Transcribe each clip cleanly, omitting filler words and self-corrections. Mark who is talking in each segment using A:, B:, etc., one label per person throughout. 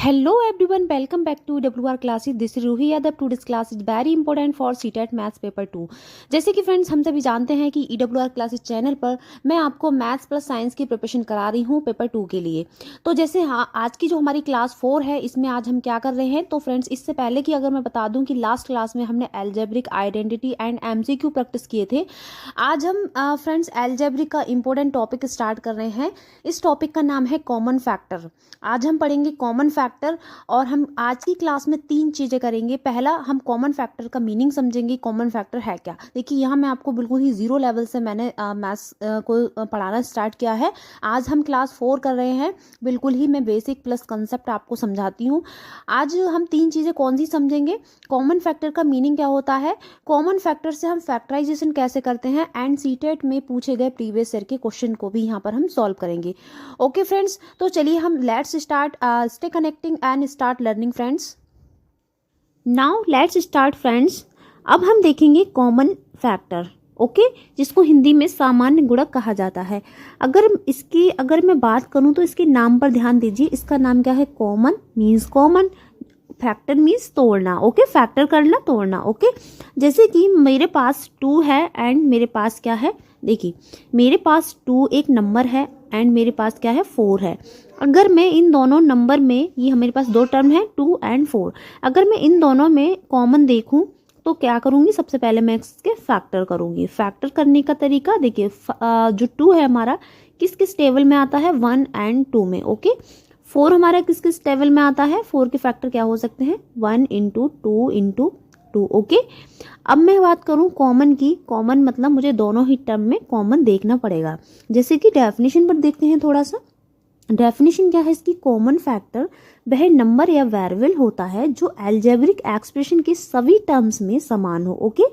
A: Hello everyone, welcome back to WR classes. This is Ruhi Yadav. Today's class is very important for CTET maths paper 2. जैसे कि friends हम सभी जानते हैं कि EWR क्लासेस चैनल पर मैं आपको मैथ्स प्लस साइंस की प्रिपरेशन करा रही हूँ पेपर 2 के लिए. तो जैसे आज की जो हमारी क्लास 4 है इसमें आज हम क्या कर रहे हैं. तो फ्रेंड्स इससे पहले कि अगर मैं बता दूँ कि लास्ट क्लास में हमने algebraic identity and MCQ practice किए थे. आज हम फ्रेंड्स एल्जेब्रिक का इंपॉर्टेंट टॉपिक स्टार्ट कर रहे हैं. इस टॉपिक का नाम है कॉमन फैक्टर. आज हम पढ़ेंगे कॉमन फैक्टर और हम आज की क्लास में 3 चीज़ें करेंगे. पहला, हम कॉमन फैक्टर का मीनिंग समझेंगे. कॉमन फैक्टर है क्या. देखिए यहाँ मैं आपको बिल्कुल ही जीरो लेवल से मैंने मैथ्स को पढ़ाना स्टार्ट किया है. आज हम क्लास 4 कर रहे हैं. बिल्कुल ही मैं बेसिक प्लस कंसेप्ट आपको समझाती हूँ. आज हम 3 चीज़ें कौन सी समझेंगे. कॉमन फैक्टर का मीनिंग क्या होता है, कॉमन फैक्टर से हम फैक्टराइजेशन कैसे करते हैं, एंड सीटेट में पूछे गए प्रीवियस ईयर के क्वेश्चन को भी यहाँ पर हम सॉल्व करेंगे. ओके फ्रेंड्स, तो चलिए हम let's start. Stay connecting and start learning friends. Now let's start friends. अब हम देखेंगे कॉमन फैक्टर. ओके, जिसको हिंदी में सामान्य गुणक कहा जाता है. अगर मैं बात करूं तो इसके नाम पर ध्यान दीजिए. इसका नाम क्या है, common means common, factor means तोड़ना. ओके, फैक्टर करना, तोड़ना. ओके, जैसे कि मेरे पास 2 है एंड मेरे पास क्या है, देखिए मेरे पास 2 एक नंबर है एंड मेरे पास क्या है, 4 है. अगर मैं इन दोनों नंबर में, ये हमारे पास 2 टर्म है 2 एंड 4, अगर मैं इन दोनों में कॉमन देखूं तो क्या करूंगी, सबसे पहले मैं इसके फैक्टर करूंगी. फैक्टर करने का तरीका देखिए, जो 2 है हमारा किस किस टेबल में आता है, 1 एंड 2 में. ओके, 4 हमारा किस किस टेबल में आता है, 4 के फैक्टर क्या हो सकते हैं, 1 इंटू 2 इंटू 2. ओके, अब मैं बात करूं कॉमन की. कॉमन मतलब मुझे दोनों ही टर्म में कॉमन देखना पड़ेगा. जैसे कि डेफिनेशन पर देखते हैं थोड़ा सा. डेफिनेशन क्या है इसकी, कॉमन फैक्टर वह नंबर या वेरिएबल होता है जो अलजेब्रिक एक्सप्रेशन के सभी टर्म्स में समान हो. Okay,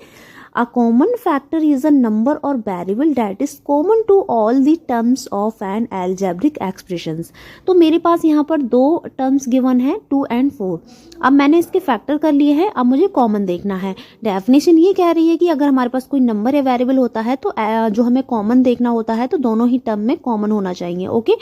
A: A common factor is a number or variable that is common to all the terms of an algebraic expressions. तो मेरे पास यहाँ पर 2 टर्म्स गिवन है 2 एंड 4. अब मैंने इसके फैक्टर कर लिए हैं. अब मुझे कॉमन देखना है. डेफिनेशन ये कह रही है कि अगर हमारे पास कोई नंबर या वेरिएबल होता है तो जो हमें कॉमन देखना होता है तो दोनों ही टर्म में कॉमन होना चाहिए. ओके,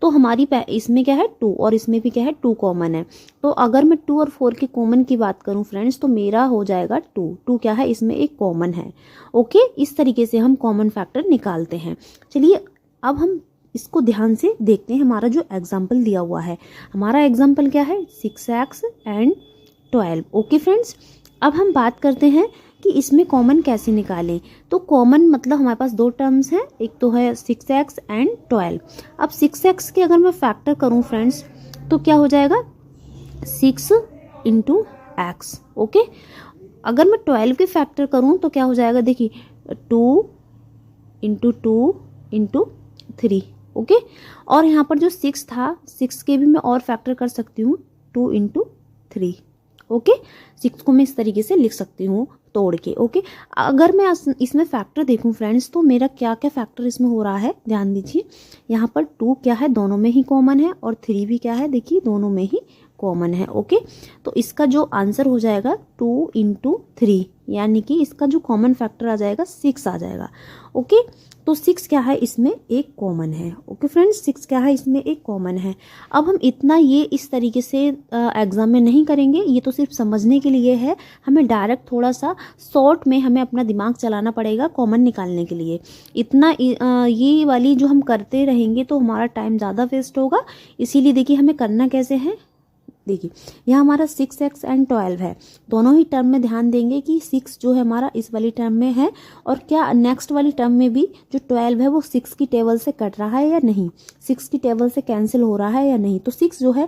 A: तो हमारी इसमें क्या है 2 और इसमें भी क्या है 2 कॉमन है. तो अगर मैं 2 और 4 के कॉमन की बात करूं फ्रेंड्स तो मेरा हो जाएगा 2 क्या है, इसमें एक कॉमन है. ओके, इस तरीके से हम कॉमन फैक्टर निकालते हैं. चलिए अब हम इसको ध्यान से देखते हैं. हमारा जो एग्जाम्पल दिया हुआ है, हमारा एग्जाम्पल क्या है, 6x एंड 12. ओके फ्रेंड्स, अब हम बात करते हैं कि इसमें कॉमन कैसे निकालें. तो कॉमन मतलब हमारे पास 2 टर्म्स हैं, एक तो है 6x एंड 12. अब 6x के अगर मैं फैक्टर करूं फ्रेंड्स तो क्या हो जाएगा, 6 इंटू एक्स. ओके, अगर मैं 12 के फैक्टर करूं तो क्या हो जाएगा, देखिए 2 इंटू 2 इंटू 3. ओके, और यहाँ पर जो 6 था, 6 के भी मैं और फैक्टर कर सकती हूँ 2 इंटू 3. ओके, 6 को मैं इस तरीके से लिख सकती हूँ तोड़ के. ओके, अगर मैं इसमें फैक्टर देखूं फ्रेंड्स तो मेरा क्या क्या फैक्टर इसमें हो रहा है, ध्यान दीजिए. यहाँ पर 2 क्या है, दोनों में ही कॉमन है, और 3 भी क्या है, देखिए दोनों में ही कॉमन है. ओके, तो इसका जो आंसर हो जाएगा 2 इंटू 3, यानी कि इसका जो कॉमन फैक्टर आ जाएगा 6 आ जाएगा. ओके, तो 6 क्या है, इसमें एक कॉमन है. ओके फ्रेंड्स, 6 क्या है, इसमें एक कॉमन है. अब हम इतना ये इस तरीके से एग्जाम में नहीं करेंगे, ये तो सिर्फ समझने के लिए है. हमें डायरेक्ट थोड़ा सा शॉर्ट में हमें अपना दिमाग चलाना पड़ेगा कॉमन निकालने के लिए. इतना ये वाली जो हम करते रहेंगे तो हमारा टाइम ज़्यादा वेस्ट होगा. इसीलिए देखिए हमें करना कैसे है. देखिए यहाँ हमारा 6x एंड 12 है, दोनों ही टर्म में ध्यान देंगे कि 6 जो है हमारा इस वाली टर्म में है, और क्या नेक्स्ट वाली टर्म में भी जो 12 है वो 6 की टेबल से कट रहा है या नहीं, 6 की टेबल से कैंसिल हो रहा है या नहीं. तो 6 जो है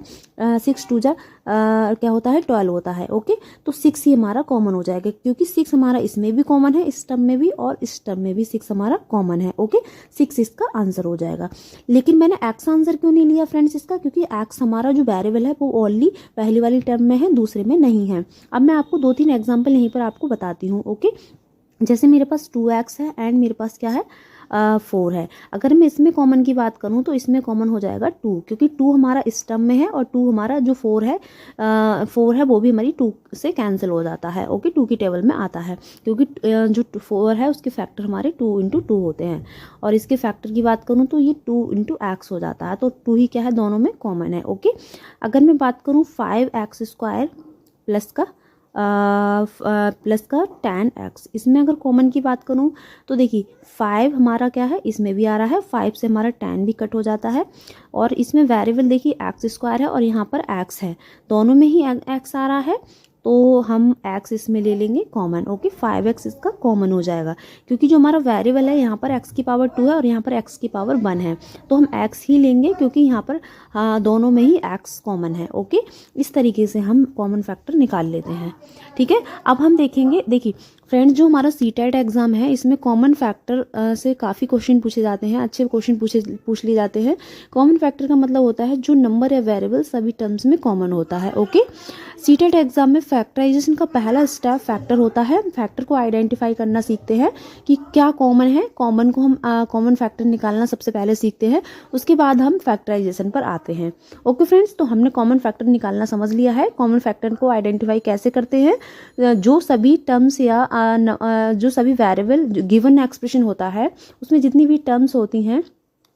A: 6 2 जा क्या होता है, 12 होता है. ओके, तो 6 ही हमारा कॉमन हो जाएगा, क्योंकि 6 हमारा इसमें भी कॉमन है, इस टर्म में भी, और इस टर्म में भी 6 हमारा कॉमन है. ओके, 6 इसका आंसर हो जाएगा. लेकिन मैंने एक्स आंसर क्यों नहीं लिया फ्रेंड्स इसका, क्योंकि एक्स हमारा जो वेरिएबल है वो ओनली पहली वाली टर्म में है, दूसरे में नहीं है. अब मैं आपको 2-3 एग्जांपल यहीं पर आपको बताती हूँ. ओके, जैसे मेरे पास 2x है एंड मेरे पास क्या है 4 है। अगर मैं इसमें कॉमन की बात करूँ तो इसमें कॉमन हो जाएगा 2, क्योंकि 2 हमारा इस टर्म में है और 2 हमारा जो 4 है वो भी हमारी 2 से कैंसिल हो जाता है। ओके, 2 की टेबल में आता है, क्योंकि जो 4 है उसके फैक्टर हमारे 2 इंटू 2 होते हैं। और इसके फैक्टर की बात करूँ तो ये 2 इंटू एक्स हो जाता है, तो 2 ही क्या है, दोनों में कॉमन है। ओके, अगर मैं बात करूँ 5x² प्लस का tan x, इसमें अगर कॉमन की बात करूँ तो देखिए 5 हमारा क्या है, इसमें भी आ रहा है, 5 से हमारा tan भी कट हो जाता है। और इसमें वेरिएबल देखिए x² है और यहाँ पर x है, दोनों में ही x आ रहा है, तो हम x इसमें ले लेंगे कॉमन। ओके, 5x इसका कॉमन हो जाएगा, क्योंकि जो हमारा वेरिएबल है यहाँ पर x की पावर 2 है और यहाँ पर x की पावर 1 है, तो हम x ही लेंगे क्योंकि यहाँ पर दोनों में ही x कॉमन है। ओके, इस तरीके से हम कॉमन फैक्टर निकाल लेते हैं। ठीक है, अब हम देखेंगे, देखिए फ्रेंड्स, जो हमारा सीटेट एग्जाम है इसमें कॉमन फैक्टर से काफ़ी क्वेश्चन पूछे जाते हैं, अच्छे क्वेश्चन पूछ लिए जाते हैं। कॉमन फैक्टर का मतलब होता है जो नंबर या वेरिएबल सभी टर्म्स में कॉमन होता है। ओके, सीटेट एग्जाम में फैक्टराइजेशन का पहला स्टेप फैक्टर होता है। फैक्टर को आइडेंटिफाई करना सीखते हैं कि क्या कॉमन है, कॉमन को हम कॉमन फैक्टर निकालना सबसे पहले सीखते हैं, उसके बाद हम फैक्टराइजेशन पर आते हैं। ओके फ्रेंड्स, तो हमने कॉमन फैक्टर निकालना समझ लिया है। कॉमन फैक्टर को आइडेंटिफाई कैसे करते हैं, जो सभी टर्म्स या जो सभी वेरिएबल गिवन एक्सप्रेशन होता है उसमें जितनी भी टर्म्स होती हैं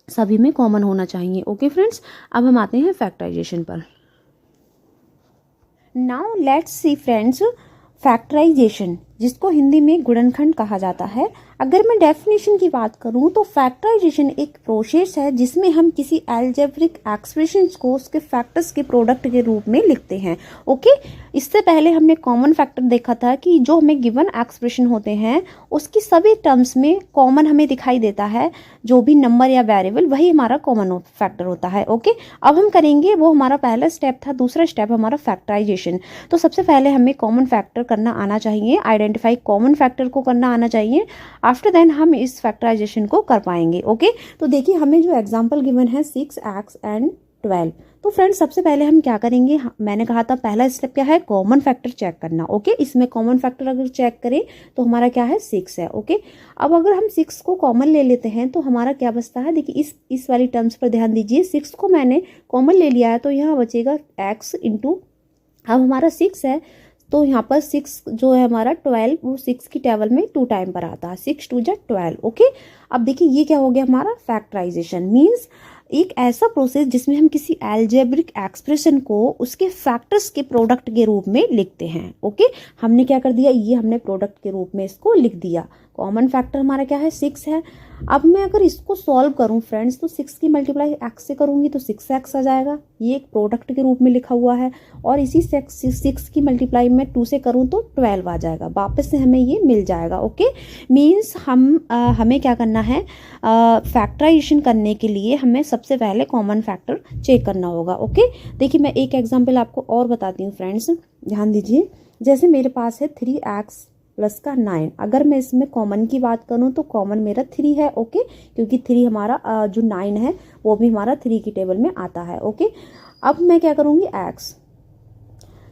A: सभी में कॉमन होना चाहिए। ओके फ्रेंड्स, अब हम आते हैं फैक्टराइजेशन पर। Now let's see friends, factorization, जिसको हिंदी में गुणनखंड कहा जाता है। अगर मैं डेफिनेशन की बात करूं तो फैक्टराइजेशन एक प्रोसेस है जिसमें हम किसी अलजेब्रिक एक्सप्रेशंस को उसके फैक्टर्स के प्रोडक्ट के रूप में लिखते हैं। ओके, इससे पहले हमने कॉमन फैक्टर देखा था कि जो हमें गिवन एक्सप्रेशन होते हैं उसकी सभी टर्म्स में कॉमन हमें दिखाई देता है, जो भी नंबर या वेरिएबल वही हमारा कॉमन फैक्टर होता है। ओके, अब हम करेंगे, वो हमारा पहला स्टेप था, दूसरा स्टेप हमारा फैक्टराइजेशन। तो सबसे पहले हमें कॉमन फैक्टर करना आना चाहिए, आइडेंटिफाई कॉमन फैक्टर को करना आना चाहिए। आफ्टर देन हम इस फैक्टराइजेशन को कर पाएंगे। ओके, तो देखिए हमें जो एग्जांपल गिवन है 6x एंड 12। तो फ्रेंड्स, सबसे पहले हम क्या करेंगे, मैंने कहा था पहला स्टेप क्या है, कॉमन फैक्टर चेक करना। ओके, इसमें कॉमन फैक्टर अगर चेक करें तो हमारा क्या है, 6 है। ओके, अब अगर हम 6 को कॉमन ले लेते हैं तो हमारा क्या बचता है, देखिए इस वाली टर्म्स पर ध्यान दीजिए। 6 को मैंने कॉमन ले लिया है तो यहाँ बचेगा x इंटू, अब हमारा 6 है तो यहाँ पर 6 जो है हमारा 12, वो 6 की टेबल में 2 टाइम पर आता है, 6 2 जा 12। ओके, अब देखिए ये क्या हो गया हमारा फैक्टराइजेशन, मीन्स एक ऐसा प्रोसेस जिसमें हम किसी अलजेब्रिक एक्सप्रेशन को उसके फैक्टर्स के प्रोडक्ट के रूप में लिखते हैं। ओके, हमने क्या कर दिया, ये हमने प्रोडक्ट के रूप में इसको लिख दिया। कॉमन फैक्टर हमारा क्या है, 6 है। अब मैं अगर इसको सॉल्व करूं फ्रेंड्स तो 6 की मल्टीप्लाई x से करूंगी तो 6x आ जाएगा, ये एक प्रोडक्ट के रूप में लिखा हुआ है। और इसी 6 की मल्टीप्लाई में 2 से करूं तो 12 आ जाएगा, वापस से हमें ये मिल जाएगा। ओके, मीन्स हमें क्या करना है, फैक्टराइजेशन करने के लिए हमें सबसे पहले कॉमन फैक्टर चेक करना होगा। ओके, देखिए मैं एक एग्जाम्पल आपको और बताती हूँ फ्रेंड्स, ध्यान दीजिए। जैसे मेरे पास है 3x प्लस का 9, अगर मैं इसमें कॉमन की बात करूं तो कॉमन मेरा 3 है। ओके, क्योंकि 3 हमारा जो 9 है वो भी हमारा 3 की टेबल में आता है। ओके, अब मैं क्या करूंगी, x,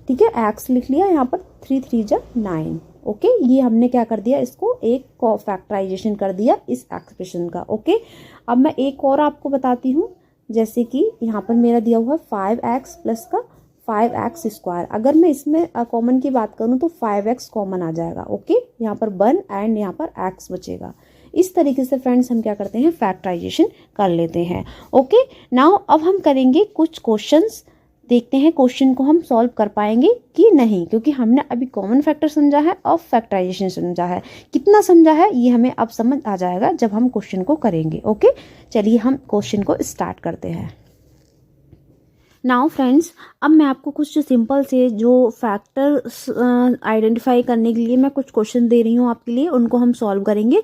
A: ठीक है, x लिख लिया यहाँ पर, 3 3 जा 9। ओके, ये हमने क्या कर दिया, इसको एक फैक्टराइजेशन कर दिया इस एक्सप्रेशन का। ओके, अब मैं एक और आपको बताती हूँ, जैसे कि यहाँ पर मेरा दिया हुआ 5x प्लस का 5x², अगर मैं इसमें कॉमन की बात करूं तो 5x कॉमन आ जाएगा। ओके, यहाँ पर 1 एंड यहाँ पर x बचेगा। इस तरीके से फ्रेंड्स हम क्या करते हैं, फैक्टराइजेशन कर लेते हैं। ओके, नाउ अब हम करेंगे कुछ क्वेश्चंस, देखते हैं क्वेश्चन को हम सॉल्व कर पाएंगे कि नहीं, क्योंकि हमने अभी कॉमन फैक्टर समझा है और फैक्टराइजेशन समझा है। कितना समझा है ये हमें अब समझ आ जाएगा जब हम क्वेश्चन को करेंगे। ओके, चलिए हम क्वेश्चन को स्टार्ट करते हैं। नाउ फ्रेंड्स, अब मैं आपको कुछ सिंपल से जो फैक्टर आइडेंटिफाई करने के लिए मैं कुछ क्वेश्चन दे रही हूँ आपके लिए, उनको हम सॉल्व करेंगे।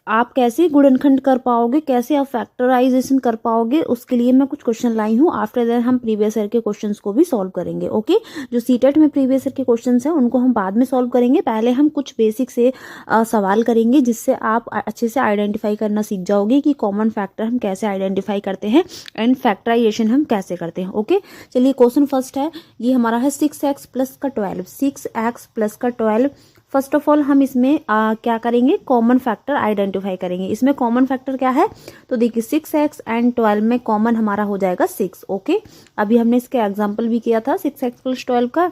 A: आप कैसे गुणनखंड कर पाओगे, कैसे आप फैक्टराइजेशन कर पाओगे, उसके लिए मैं कुछ क्वेश्चन लाई हूँ। आफ्टर दैट हम प्रीवियस ईयर के क्वेश्चंस को भी सॉल्व करेंगे। ओके, जो सीटेट में प्रीवियस ईयर के क्वेश्चंस हैं उनको हम बाद में सॉल्व करेंगे। पहले हम कुछ बेसिक से सवाल करेंगे जिससे आप अच्छे से आइडेंटिफाई करना सीख जाओगे कि कॉमन फैक्टर हम कैसे आइडेंटिफाई करते हैं एंड फैक्टराइजेशन हम कैसे करते हैं। ओके, चलिए क्वेश्चन फर्स्ट है, ये हमारा है 6x प्लस का 12, 6x प्लस का 12 फर्स्ट ऑफ ऑल हम इसमें क्या करेंगे, कॉमन फैक्टर आइडेंटिफाई करेंगे। इसमें कॉमन फैक्टर क्या है, तो देखिए 6x एंड 12 में कॉमन हमारा हो जाएगा 6। ओके, अभी हमने इसके एग्जाम्पल भी किया था 6x + 12 का।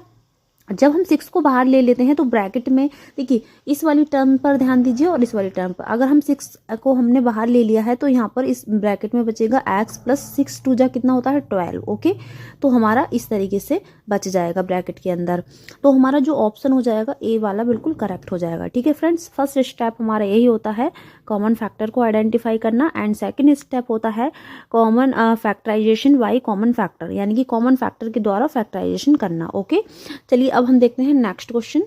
A: जब हम 6 को बाहर ले लेते हैं तो ब्रैकेट में देखिए इस वाली टर्म पर ध्यान दीजिए और इस वाली टर्म पर, अगर हम 6 को हमने बाहर ले लिया है तो यहाँ पर इस ब्रैकेट में बचेगा x + 6 2 जा कितना होता है 12। ओके, तो हमारा इस तरीके से बच जाएगा ब्रैकेट के अंदर। तो हमारा जो ऑप्शन हो जाएगा ए वाला बिल्कुल करेक्ट हो जाएगा। ठीक है फ्रेंड्स, फर्स्ट स्टेप हमारा यही होता है कॉमन फैक्टर को आइडेंटिफाई करना, एंड सेकेंड स्टेप होता है common factorisation by common factor, यानी कि कॉमन फैक्टर के द्वारा फैक्टराइजेशन करना। ओके, चलिए अब हम देखते हैं नेक्स्ट क्वेश्चन।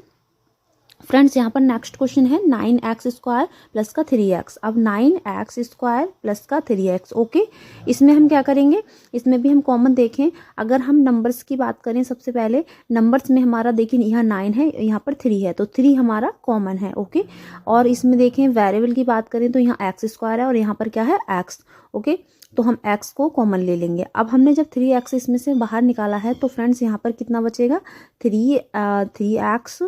A: फ्रेंड्स यहाँ पर नेक्स्ट क्वेश्चन है 9x² प्लस का 3x। अब 9x² प्लस का 3x। ओके, इसमें हम क्या करेंगे, इसमें भी हम कॉमन देखें। अगर हम नंबर्स की बात करें, सबसे पहले नंबर्स में हमारा देखिए यहाँ 9 है, यहाँ पर 3 है, तो 3 हमारा कॉमन है। ओके, और इसमें देखें वेरिएबल की बात करें तो यहाँ x² है और यहाँ पर क्या है x। ओके, तो हम x को कॉमन ले लेंगे। अब हमने जब 3x इसमें से बाहर निकाला है तो फ्रेंड्स यहाँ पर कितना बचेगा, 3x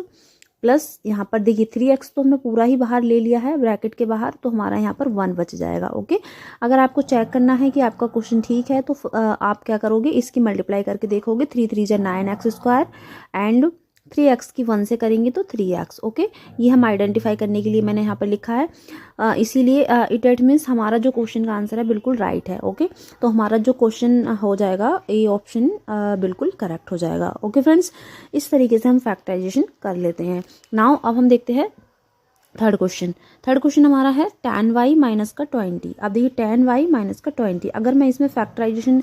A: प्लस यहाँ पर देखिए 3x तो हमने पूरा ही बाहर ले लिया है ब्रैकेट के बाहर, तो हमारा यहाँ पर 1 बच जाएगा। ओके, अगर आपको चेक करना है कि आपका क्वेश्चन ठीक है तो आप क्या करोगे, इसकी मल्टीप्लाई करके देखोगे, 3 3 जा 9x² एंड 3x की 1 से करेंगे तो 3x। ओके, ये हम आइडेंटिफाई करने के लिए मैंने यहाँ पर लिखा है, इसीलिए इट मीन्स हमारा जो क्वेश्चन का आंसर है बिल्कुल राइट है। ओके, तो हमारा जो क्वेश्चन हो जाएगा ए ऑप्शन बिल्कुल करेक्ट हो जाएगा। ओके फ्रेंड्स, इस तरीके से हम फैक्टराइजेशन कर लेते हैं। नाउ अब हम देखते हैं थर्ड क्वेश्चन हमारा है tan y माइनस का 20। अब देखिए tan y माइनस का 20, अगर मैं इसमें फैक्टराइजेशन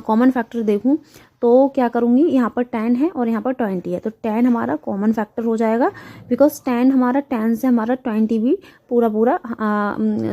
A: कॉमन फैक्टर देखूं तो क्या करूंगी, यहाँ पर tan है और यहाँ पर 20 है, तो tan हमारा कॉमन फैक्टर हो जाएगा, बिकॉज tan से हमारा 20 भी पूरा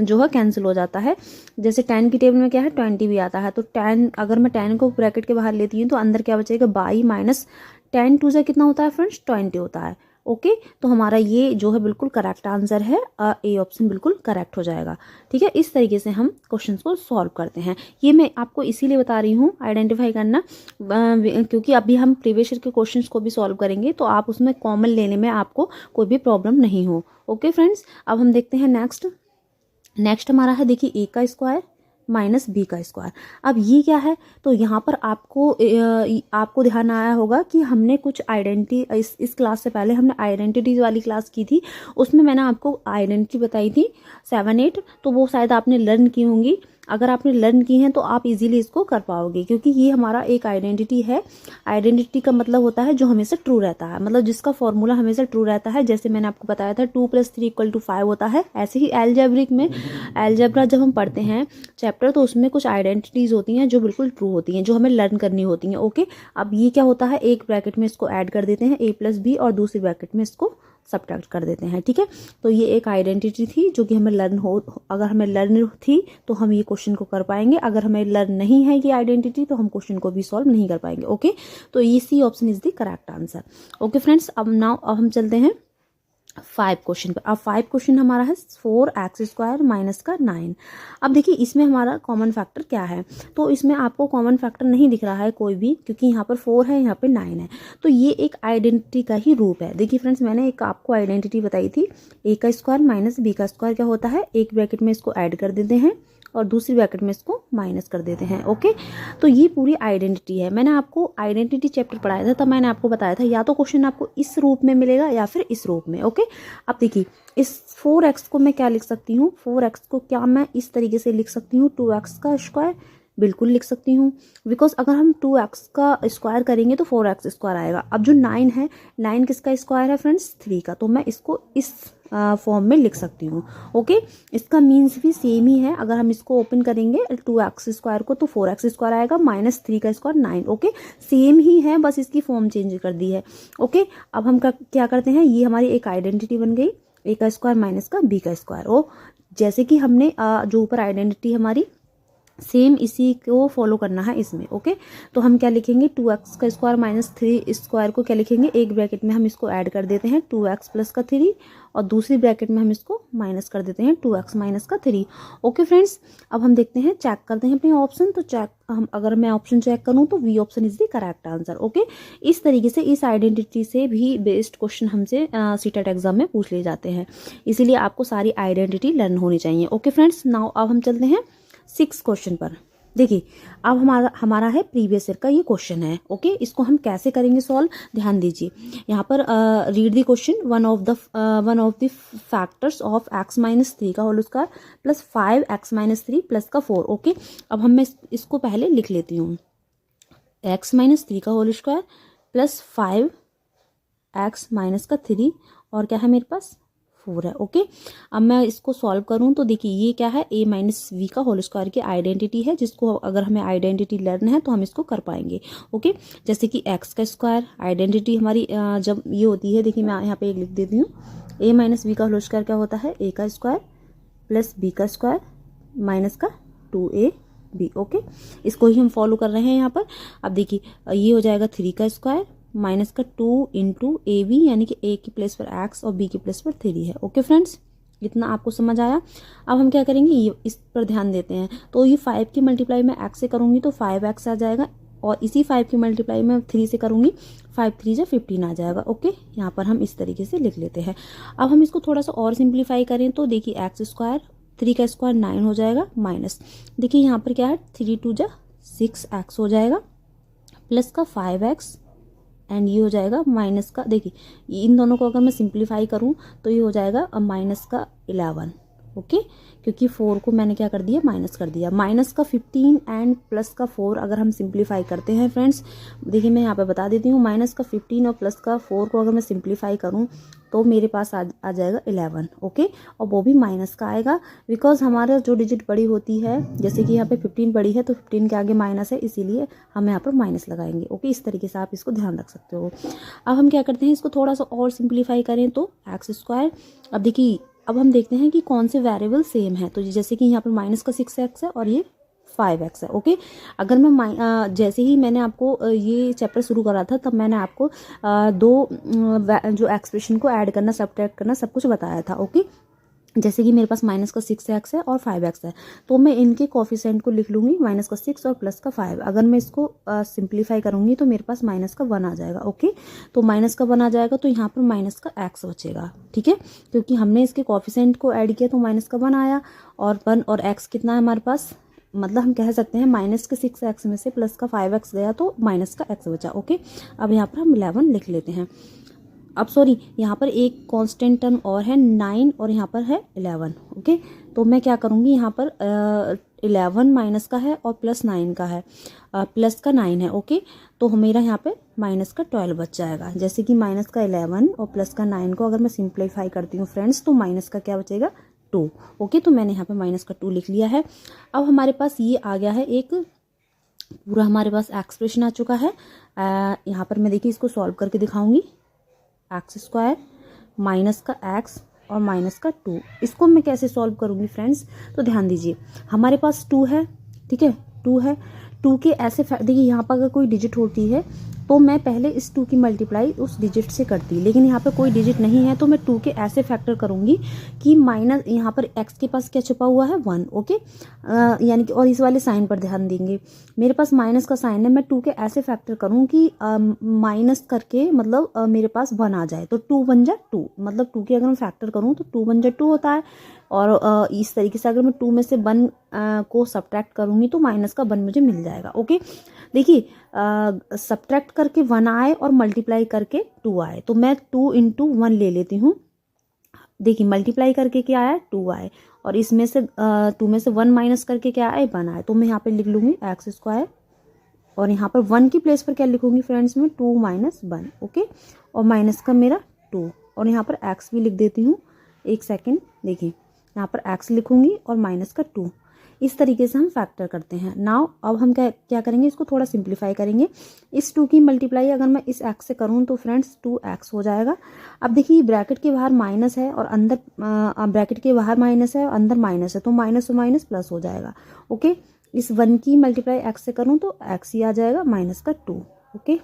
A: जो है कैंसिल हो जाता है। जैसे tan की टेबल में क्या है 20 भी आता है, तो tan अगर मैं tan को ब्रैकेट के बाहर लेती हूँ तो अंदर क्या बचेगा, बाई माइनस tan 2 से कितना होता है फ्रेंड्स 20 होता है। ओके, तो हमारा ये जो है बिल्कुल करेक्ट आंसर है, ए ऑप्शन बिल्कुल करेक्ट हो जाएगा। ठीक है, इस तरीके से हम क्वेश्चंस को सॉल्व करते हैं। ये मैं आपको इसीलिए बता रही हूँ आइडेंटिफाई करना, क्योंकि अभी हम प्रीवियस ईयर के क्वेश्चंस को भी सॉल्व करेंगे तो आप उसमें कॉमन लेने में आपको कोई भी प्रॉब्लम नहीं हो। ओके फ्रेंड्स, अब हम देखते हैं नेक्स्ट हमारा है देखिए ए का स्क्वायर माइनस बी का स्क्वायर। अब ये क्या है, तो यहाँ पर आपको ध्यान आया होगा कि हमने कुछ आइडेंटिटी इस क्लास से पहले हमने आइडेंटिटीज वाली क्लास की थी, उसमें मैंने आपको आइडेंटिटी बताई थी 7 8, तो वो शायद आपने लर्न की होंगी। अगर आपने लर्न की हैं तो आप इजीली इसको कर पाओगे, क्योंकि ये हमारा एक आइडेंटिटी है। आइडेंटिटी का मतलब होता है जो हमेशा ट्रू रहता है, मतलब जिसका फॉर्मूला हमेशा ट्रू रहता है। जैसे मैंने आपको बताया था 2 + 3 = 5 होता है, ऐसे ही एल्जेब्रा जब हम पढ़ते हैं चैप्टर तो उसमें कुछ आइडेंटिटीज होती हैं जो बिल्कुल ट्रू होती हैं, जो हमें लर्न करनी होती हैं। ओके, अब ये क्या होता है, एक ब्रैकेट में इसको ऐड कर देते हैं a + b और दूसरी ब्रैकेट में इसको सब्ट्रैक्ट कर देते हैं। ठीक है, तो ये एक आइडेंटिटी थी जो कि हमें अगर हमें लर्न थी तो हम ये क्वेश्चन को कर पाएंगे, अगर हमें लर्न नहीं है ये आइडेंटिटी तो हम क्वेश्चन को भी सॉल्व नहीं कर पाएंगे। ओके, तो ये C option is the correct answer. Okay friends, अब हम चलते हैं 5 क्वेश्चन पर। अब 5 क्वेश्चन हमारा है 4x² माइनस का 9। अब देखिए इसमें हमारा कॉमन फैक्टर क्या है, तो इसमें आपको कॉमन फैक्टर नहीं दिख रहा है कोई भी, क्योंकि यहाँ पर 4 है, यहाँ पे 9 है, तो ये एक आइडेंटिटी का ही रूप है। देखिए फ्रेंड्स, मैंने एक आपको आइडेंटिटी बताई थी, a का स्क्वायर माइनस b का स्क्वायर क्या होता है, एक ब्रैकेट में इसको ऐड कर देते हैं और दूसरी ब्रैकेट में इसको माइनस कर देते हैं। ओके, तो ये पूरी आइडेंटिटी है। मैंने आपको आइडेंटिटी चैप्टर पढ़ाया था, तब मैंने आपको बताया था या तो क्वेश्चन आपको इस रूप में मिलेगा या फिर इस रूप में। ओके, अब देखिए इस 4x को मैं क्या लिख सकती हूँ, 4x को क्या मैं इस तरीके से लिख सकती हूँ, 2x का स्क्वायर बिल्कुल लिख सकती हूँ, बिकॉज अगर हम 2x का स्क्वायर करेंगे तो 4x² आएगा। अब जो 9 है, 9 किसका स्क्वायर है फ्रेंड्स, 3 का, तो मैं इसको इस फॉर्म में लिख सकती हूँ। ओके, इसका मीन्स भी सेम ही है। अगर हम इसको ओपन करेंगे 2x² को तो 4x² आएगा, माइनस 3 का स्क्वायर 9। ओके, सेम ही है, बस इसकी फॉर्म चेंज कर दी है। ओके, अब हम क्या करते हैं, ये हमारी एक आइडेंटिटी बन गई, a का स्क्वायर माइनस का b का स्क्वायर। जैसे कि हमने जो ऊपर आइडेंटिटी हमारी सेम इसी को फॉलो करना है इसमें। ओके, तो हम क्या लिखेंगे, 2x का स्क्वायर माइनस 3 स्क्वायर को क्या लिखेंगे, एक ब्रैकेट में हम इसको ऐड कर देते हैं 2x प्लस का 3 और दूसरी ब्रैकेट में हम इसको माइनस कर देते हैं 2x माइनस का 3। ओके फ्रेंड्स, अब हम देखते हैं, चेक करते हैं अपने ऑप्शन। तो चेक हम अगर मैं ऑप्शन चेक करूँ तो B option is the correct answer. Okay, इस तरीके से इस आइडेंटिटी से भी बेस्ड क्वेश्चन हमसे सीटेट एग्जाम में पूछ लिए जाते हैं, इसीलिए आपको सारी आइडेंटिटी लर्न होनी चाहिए। ओके फ्रेंड्स, नाउ अब हम चलते हैं 6 क्वेश्चन पर। देखिए, अब हमारा है प्रीवियस ईयर का ये क्वेश्चन है। ओके, इसको हम कैसे करेंगे सॉल्व, ध्यान दीजिए। यहाँ पर read the question, one of the factors of x minus 3 का whole square plus 5x minus 3 plus का 4। ओके, अब मैं इसको पहले लिख लेती हूँ, x माइनस 3 का whole square plus 5x minus का 3 और क्या है मेरे पास 4 है। ओके, अब मैं इसको सॉल्व करूं तो देखिए ये क्या है, a माइनस वी का होल स्क्वायर की आइडेंटिटी है, जिसको अगर हमें आइडेंटिटी लर्न है तो हम इसको कर पाएंगे। ओके, जैसे कि x का स्क्वायर आइडेंटिटी हमारी जब ये होती है, देखिए मैं यहाँ पे एक लिख देती हूँ, a माइनस वी का होल स्क्वायर क्या होता है, a का स्क्वायर प्लस b का स्क्वायर माइनस का 2ab। ओके, इसको ही हम फॉलो कर रहे हैं यहाँ पर। अब देखिए ये हो जाएगा 3 का स्क्वायर माइनस का 2 इंटू ए बी, यानी कि ए की प्लेस पर x और b की प्लेस पर 3 है। ओके फ्रेंड्स, इतना आपको समझ आया। अब हम क्या करेंगे, ये इस पर ध्यान देते हैं। तो ये 5 की मल्टीप्लाई मैं x से करूँगी तो 5x आ जाएगा, और इसी 5 की मल्टीप्लाई मैं 3 से करूँगी, 5 3 जा 15 आ जाएगा। ओके, यहाँ पर हम इस तरीके से लिख लेते हैं। अब हम इसको थोड़ा सा और सिंप्लीफाई करें तो देखिए एक्स स्क्वायर 3 का स्क्वायर 9 हो जाएगा, माइनस देखिए यहाँ पर क्या है, 3 2 जा 6x हो जाएगा प्लस का 5x एंड ये हो जाएगा माइनस का, देखिए इन दोनों को अगर मैं सिंप्लीफाई करूं तो ये हो जाएगा माइनस का 11। ओके, क्योंकि 4 को मैंने क्या कर दिया, माइनस कर दिया। माइनस का 15 एंड प्लस का 4 अगर हम सिंप्लीफाई करते हैं फ्रेंड्स, देखिए मैं यहाँ पे बता देती हूँ, माइनस का 15 और प्लस का 4 को अगर मैं सिंप्लीफाई करूँ तो मेरे पास आ जाएगा 11। ओके, और वो भी माइनस का आएगा, बिकॉज हमारा जो डिजिट बड़ी होती है, जैसे कि यहाँ पे 15 बड़ी है तो 15 के आगे माइनस है, इसीलिए हम यहाँ पर माइनस लगाएंगे। ओके, इस तरीके से आप इसको ध्यान रख सकते हो। अब हम क्या करते हैं, इसको थोड़ा सा और सिंप्लीफाई करें तो एक्स स्क्वायर, अब देखिए अब हम देखते हैं कि कौन से वेरिएबल सेम है। तो जैसे कि यहाँ पर माइनस का 6x है और ये 5x है। ओके, अगर मैं जैसे ही मैंने आपको ये चैप्टर शुरू करा था तब मैंने आपको दो जो एक्सप्रेशन को ऐड करना, सब्ट्रैक्ट करना, सब कुछ बताया था। ओके, जैसे कि मेरे पास माइनस का 6x है और 5x है, तो मैं इनके कोफिशिएंट को लिख लूँगी, माइनस का 6 और प्लस का 5। अगर मैं इसको सिंप्लीफाई करूँगी तो मेरे पास माइनस का 1 आ जाएगा। ओके, तो माइनस का 1 आ जाएगा तो यहाँ पर माइनस का x बचेगा। ठीक है, क्योंकि हमने इसके कोफिशिएंट को ऐड किया तो माइनस का 1 आया, और 1 और x कितना है हमारे पास, मतलब हम कह सकते हैं माइनस के 6x में से प्लस का 5x गया तो माइनस का x बचा। ओके, अब यहाँ पर हम 11 लिख लेते हैं। अब सॉरी, यहाँ पर एक कांस्टेंट टर्म और है 9 और यहाँ पर है 11। ओके, तो मैं क्या करूँगी, यहाँ पर 11 माइनस का है और प्लस 9 का है, प्लस का 9 है। ओके, तो मेरा यहाँ पे माइनस का 12 बच जाएगा। जैसे कि माइनस का 11 और प्लस का 9 को अगर मैं सिंप्लीफाई करती हूँ फ्रेंड्स तो माइनस का क्या बचेगा, 2। ओके, तो मैंने यहाँ पे माइनस का 2 लिख लिया है। अब हमारे पास ये आ गया है, एक पूरा हमारे पास एक्सप्रेशन आ चुका है। यहाँ पर मैं देखिए इसको सॉल्व करके दिखाऊंगी, एक्स स्क्वायर माइनस का एक्स और माइनस का 2, इसको मैं कैसे सॉल्व करूँगी फ्रेंड्स, तो ध्यान दीजिए हमारे पास 2 है, ठीक है 2 है, 2 के ऐसे देखिए यहाँ पर अगर कोई डिजिट होती है तो मैं पहले इस 2 की मल्टीप्लाई उस डिजिट से करती, लेकिन यहाँ पे कोई डिजिट नहीं है तो मैं 2 के ऐसे फैक्टर करूँगी कि माइनस यहाँ पर x के पास क्या छुपा हुआ है 1। ओके, यानी कि और इस वाले साइन पर ध्यान देंगे, मेरे पास माइनस का साइन है, मैं 2 के ऐसे फैक्टर करूँ कि माइनस करके मतलब मेरे पास 1 आ जाए, तो 2 1 जा 2, मतलब 2 के अगर मैं फैक्टर करूँ तो 2 1 जा 2 होता है। और इस तरीके से अगर मैं 2 में से 1 को सब्ट्रैक्ट करूँगी तो माइनस का 1 मुझे मिल जाएगा। ओके, देखिए सब्ट्रैक्ट करके 1 आए और मल्टीप्लाई करके 2 आए, तो मैं 2 इंटू 1 ले लेती हूँ। देखिए मल्टीप्लाई करके क्या आया, 2 आए, और इसमें से 2 में से 1 माइनस करके क्या आए, 1 आए, तो मैं यहाँ पे लिख लूँगी एक्स स्क्वायर, और यहाँ पर 1 की प्लेस पर क्या लिखूँगी फ्रेंड्स में, 2 माइनस 1। ओके, और माइनस का मेरा 2, और यहाँ पर एक्स भी लिख देती हूँ। एक सेकेंड, देखिए यहाँ पर एक्स लिखूँगी और माइनस का 2, इस तरीके से हम फैक्टर करते हैं। नाउ अब हम क्या करेंगे, इसको थोड़ा सिंप्लीफाई करेंगे। इस 2 की मल्टीप्लाई अगर मैं इस x से करूँ तो फ्रेंड्स 2x हो जाएगा। अब देखिए ब्रैकेट के बाहर माइनस है और अंदर ब्रैकेट के बाहर माइनस है और अंदर माइनस है, तो माइनस और माइनस प्लस हो जाएगा। ओके, इस 1 की मल्टीप्लाई x से करूँ तो x ही आ जाएगा माइनस का 2। ओके,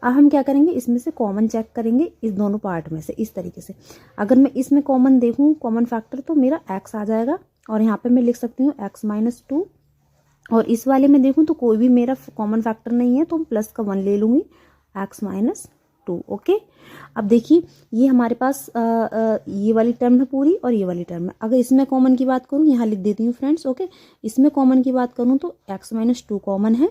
A: अब हम क्या करेंगे, इसमें से कॉमन चेक करेंगे इस दोनों पार्ट में से इस तरीके से। अगर मैं इसमें कॉमन देखूँ कॉमन फैक्टर तो मेरा x आ जाएगा और यहाँ पे मैं लिख सकती हूँ x माइनस 2, और इस वाले में देखूँ तो कोई भी मेरा कॉमन फैक्टर नहीं है तो हम प्लस का 1 ले लूँगी, x माइनस 2। ओके, अब देखिए ये हमारे पास ये वाली टर्म है पूरी और ये वाली टर्म है। अगर इसमें कॉमन की बात करूँ, यहाँ लिख देती हूँ फ्रेंड्स। ओके, इसमें कॉमन की बात करूँ तो x माइनस 2 कॉमन है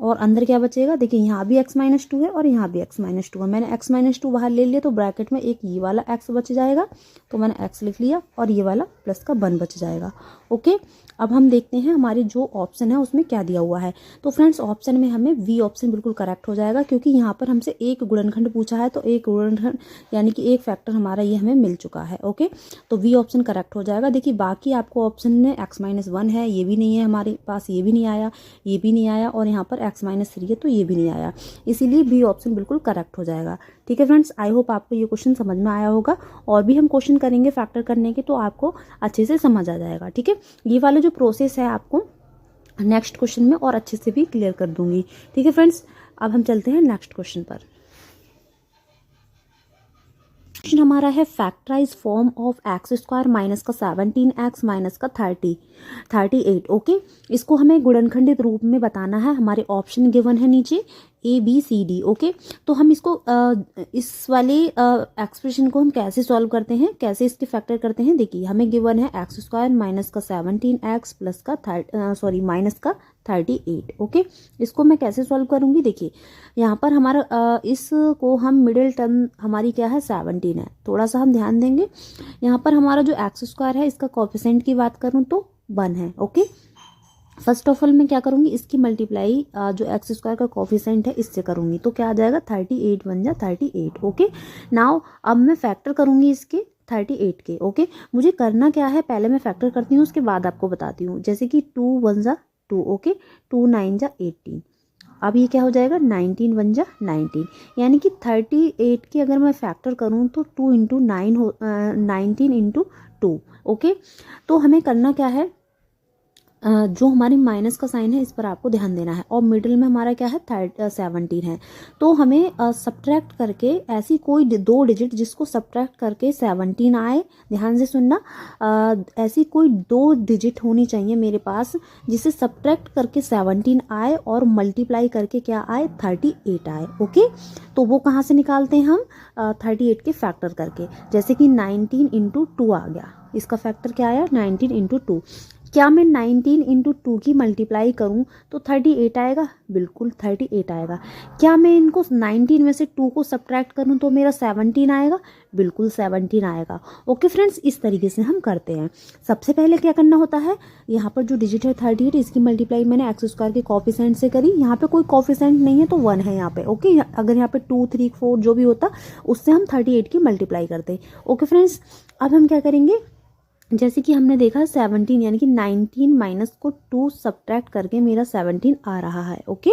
A: और अंदर क्या बचेगा, देखिए यहाँ भी x माइनस 2 है और यहाँ भी x माइनस 2 है। मैंने x माइनस 2 बाहर ले लिया तो ब्रैकेट में एक ये वाला x बच जाएगा, तो मैंने x लिख लिया और ये वाला प्लस का 1 बच जाएगा। ओके, अब हम देखते हैं हमारे जो ऑप्शन है उसमें क्या दिया हुआ है। तो फ्रेंड्स ऑप्शन में हमें वी ऑप्शन बिल्कुल करेक्ट हो जाएगा, क्योंकि यहाँ पर हमसे एक गुणनखंड पूछा है तो एक गुणनखंड यानी कि एक फैक्टर हमारा ये हमें मिल चुका है। ओके, तो वी ऑप्शन करेक्ट हो जाएगा। देखिए बाकी आपको ऑप्शन में x माइनस 1 है, ये भी नहीं है हमारे पास, ये भी नहीं आया, ये भी नहीं आया, और यहाँ पर x माइनस 3 है तो ये भी नहीं आया, इसीलिए बी ऑप्शन बिल्कुल करेक्ट हो जाएगा। ठीक है फ्रेंड्स, आई होप आपको ये क्वेश्चन समझ में आया होगा, और भी हम क्वेश्चन करेंगे फैक्टर करने के तो आपको अच्छे से समझ आ जाएगा। ठीक है, ये वाला जो प्रोसेस है आपको नेक्स्ट क्वेश्चन में और अच्छे से भी क्लियर कर दूंगी। ठीक है फ्रेंड्स, अब हम चलते हैं नेक्स्ट क्वेश्चन पर। क्वेश्चन हमारा है factorise form of X square minus का 17x माइनस का 38। ओके, इसको हमें गुणनखंडित रूप में बताना है। हमारे ऑप्शन गिवन है नीचे ABCD। ओके, तो हम इसको इस वाले एक्सप्रेशन को हम कैसे सॉल्व करते हैं, कैसे इसके फैक्टर करते हैं। देखिए हमें गिवन है एक्स स्क्वायर माइनस का 17x प्लस का माइनस का 38। ओके, इसको मैं कैसे सॉल्व करूंगी, देखिए यहाँ पर हमारा इसको हम मिडिल टर्म हमारी क्या है 17 है, थोड़ा सा हम ध्यान देंगे। यहाँ पर हमारा जो एक्स स्क्वायर है इसका कोएफिशिएंट की बात करूँ तो 1 है। ओके, फर्स्ट ऑफ ऑल मैं क्या करूंगी, इसकी मल्टीप्लाई जो एक्स स्क्वायर का कोफिशिएंट है इससे करूंगी तो क्या आ जाएगा 38 बन जा 38। ओके, नाउ अब मैं फैक्टर करूंगी इसके 38 के। ओके, मुझे करना क्या है, पहले मैं फैक्टर करती हूँ उसके बाद आपको बताती हूँ। जैसे कि 2 1 जा 2, ओके 2 9 जा 18, अब ये क्या हो जाएगा 19 1 जा 19, यानी कि 38 की अगर मैं फैक्टर करूँ तो 2 इंटू 9 हो 19 इंटू 2। ओके, तो हमें करना क्या है, जो हमारी माइनस का साइन है इस पर आपको ध्यान देना है, और मिडिल में हमारा क्या है 17 है, तो हमें सब्ट्रैक्ट करके ऐसी कोई दो डिजिट जिसको सब्ट्रैक्ट करके 17 आए, ध्यान से सुनना, ऐसी कोई दो डिजिट होनी चाहिए मेरे पास जिसे सब्ट्रैक्ट करके 17 आए और मल्टीप्लाई करके क्या आए 38 आए। ओके, तो वो कहाँ से निकालते हैं हम 38 के फैक्टर करके, जैसे कि 19 इंटू 2 आ गया, इसका फैक्टर क्या आया 19 इंटू 2। क्या मैं 19 इंटू 2 की मल्टीप्लाई करूं तो 38 आएगा, बिल्कुल 38 आएगा। क्या मैं इनको 19 में से 2 को सब्ट्रैक्ट करूं तो मेरा 17 आएगा, बिल्कुल 17 आएगा। ओके फ्रेंड्स, इस तरीके से हम करते हैं। सबसे पहले क्या करना होता है, यहाँ पर जो डिजिट है 38 इसकी मल्टीप्लाई मैंने एक्स स्क्वायर के कोफिशिएंट से करी, यहाँ पे कोई कोफिशिएंट नहीं है तो 1 है यहाँ पे। ओके, अगर यहाँ पे 2 3 4 जो भी होता उससे हम 38 की मल्टीप्लाई करते। ओके फ्रेंड्स, अब हम क्या करेंगे, जैसे कि हमने देखा 17 यानी कि 19 माइनस को 2 सब्ट्रैक्ट करके मेरा 17 आ रहा है। ओके,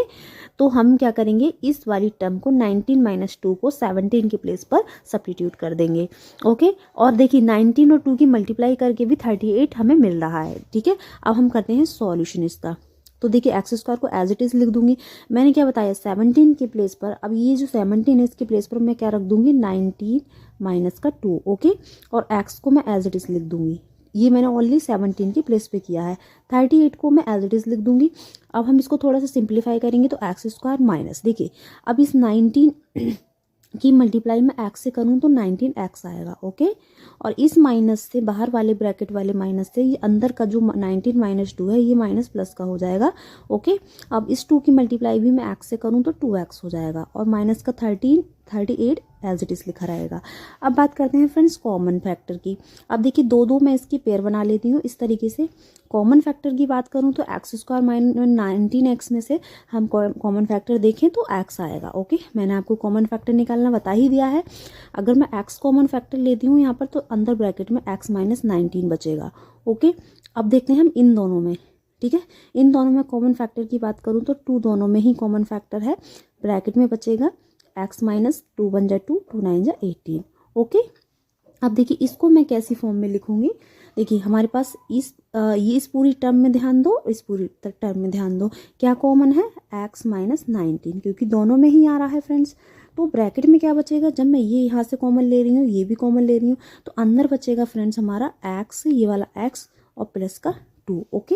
A: तो हम क्या करेंगे, इस वाली टर्म को 19 माइनस 2 को 17 के प्लेस पर सब्स्टिट्यूट कर देंगे। ओके, और देखिए 19 और 2 की मल्टीप्लाई करके भी 38 हमें मिल रहा है। ठीक है, अब हम करते हैं सॉल्यूशन इसका। तो देखिए एक्स स्क्वायर को एज इट इज लिख दूंगी, मैंने क्या बताया 17 के प्लेस पर, अब ये जो 17 है इसके प्लेस पर मैं क्या रख दूंगी 19 माइनस का 2। ओके, और एक्स को मैं एज इट इज लिख दूंगी, ये मैंने ओनली 17 की प्लेस पे किया है। 38 को मैं एज इट इज लिख दूंगी। अब हम इसको थोड़ा सा सिंप्लीफाई करेंगे तो एक्स स्क्वायर माइनस, देखिए अब इस 19 की मल्टीप्लाई में एक्स से करूँ तो 19x आएगा। ओके, और इस माइनस से बाहर वाले ब्रैकेट वाले माइनस से ये अंदर का जो 19 माइनस 2 है ये माइनस प्लस का हो जाएगा। ओके, अब इस 2 की मल्टीप्लाई भी मैं एक्स से करूँ तो 2x हो जाएगा, और माइनस का 38 एज इट इज लिखा रहेगा। अब बात करते हैं फ्रेंड्स कॉमन फैक्टर की। अब देखिए दो दो मैं इसकी पेयर बना लेती हूँ इस तरीके से। कॉमन फैक्टर की बात करूँ तो एक्स स्क्वायर माइनस 19x में से हम कॉमन फैक्टर देखें तो x आएगा। ओके, मैंने आपको कॉमन फैक्टर निकालना बता ही दिया है। अगर मैं x कॉमन फैक्टर लेती हूँ यहाँ पर तो अंदर ब्रैकेट में x माइनस 19 बचेगा। ओके, अब देखते हैं हम इन दोनों में। ठीक है, इन दोनों में कॉमन फैक्टर की बात करूँ तो 2 दोनों में ही कॉमन फैक्टर है, ब्रैकेट में बचेगा x माइनस 2 1 जा 2 2 9 जा 18। ओके, अब देखिए इसको मैं कैसी फॉर्म में लिखूंगी। देखिए हमारे पास इस पूरी टर्म में ध्यान दो, इस पूरी टर्म में ध्यान दो, क्या कॉमन है, x माइनस 19, क्योंकि दोनों में ही आ रहा है फ्रेंड्स। तो ब्रैकेट में क्या बचेगा, जब मैं ये यहाँ से कॉमन ले रही हूँ, ये भी कॉमन ले रही हूँ, तो अंदर बचेगा फ्रेंड्स हमारा x, ये वाला x और प्लस का 2। ओके,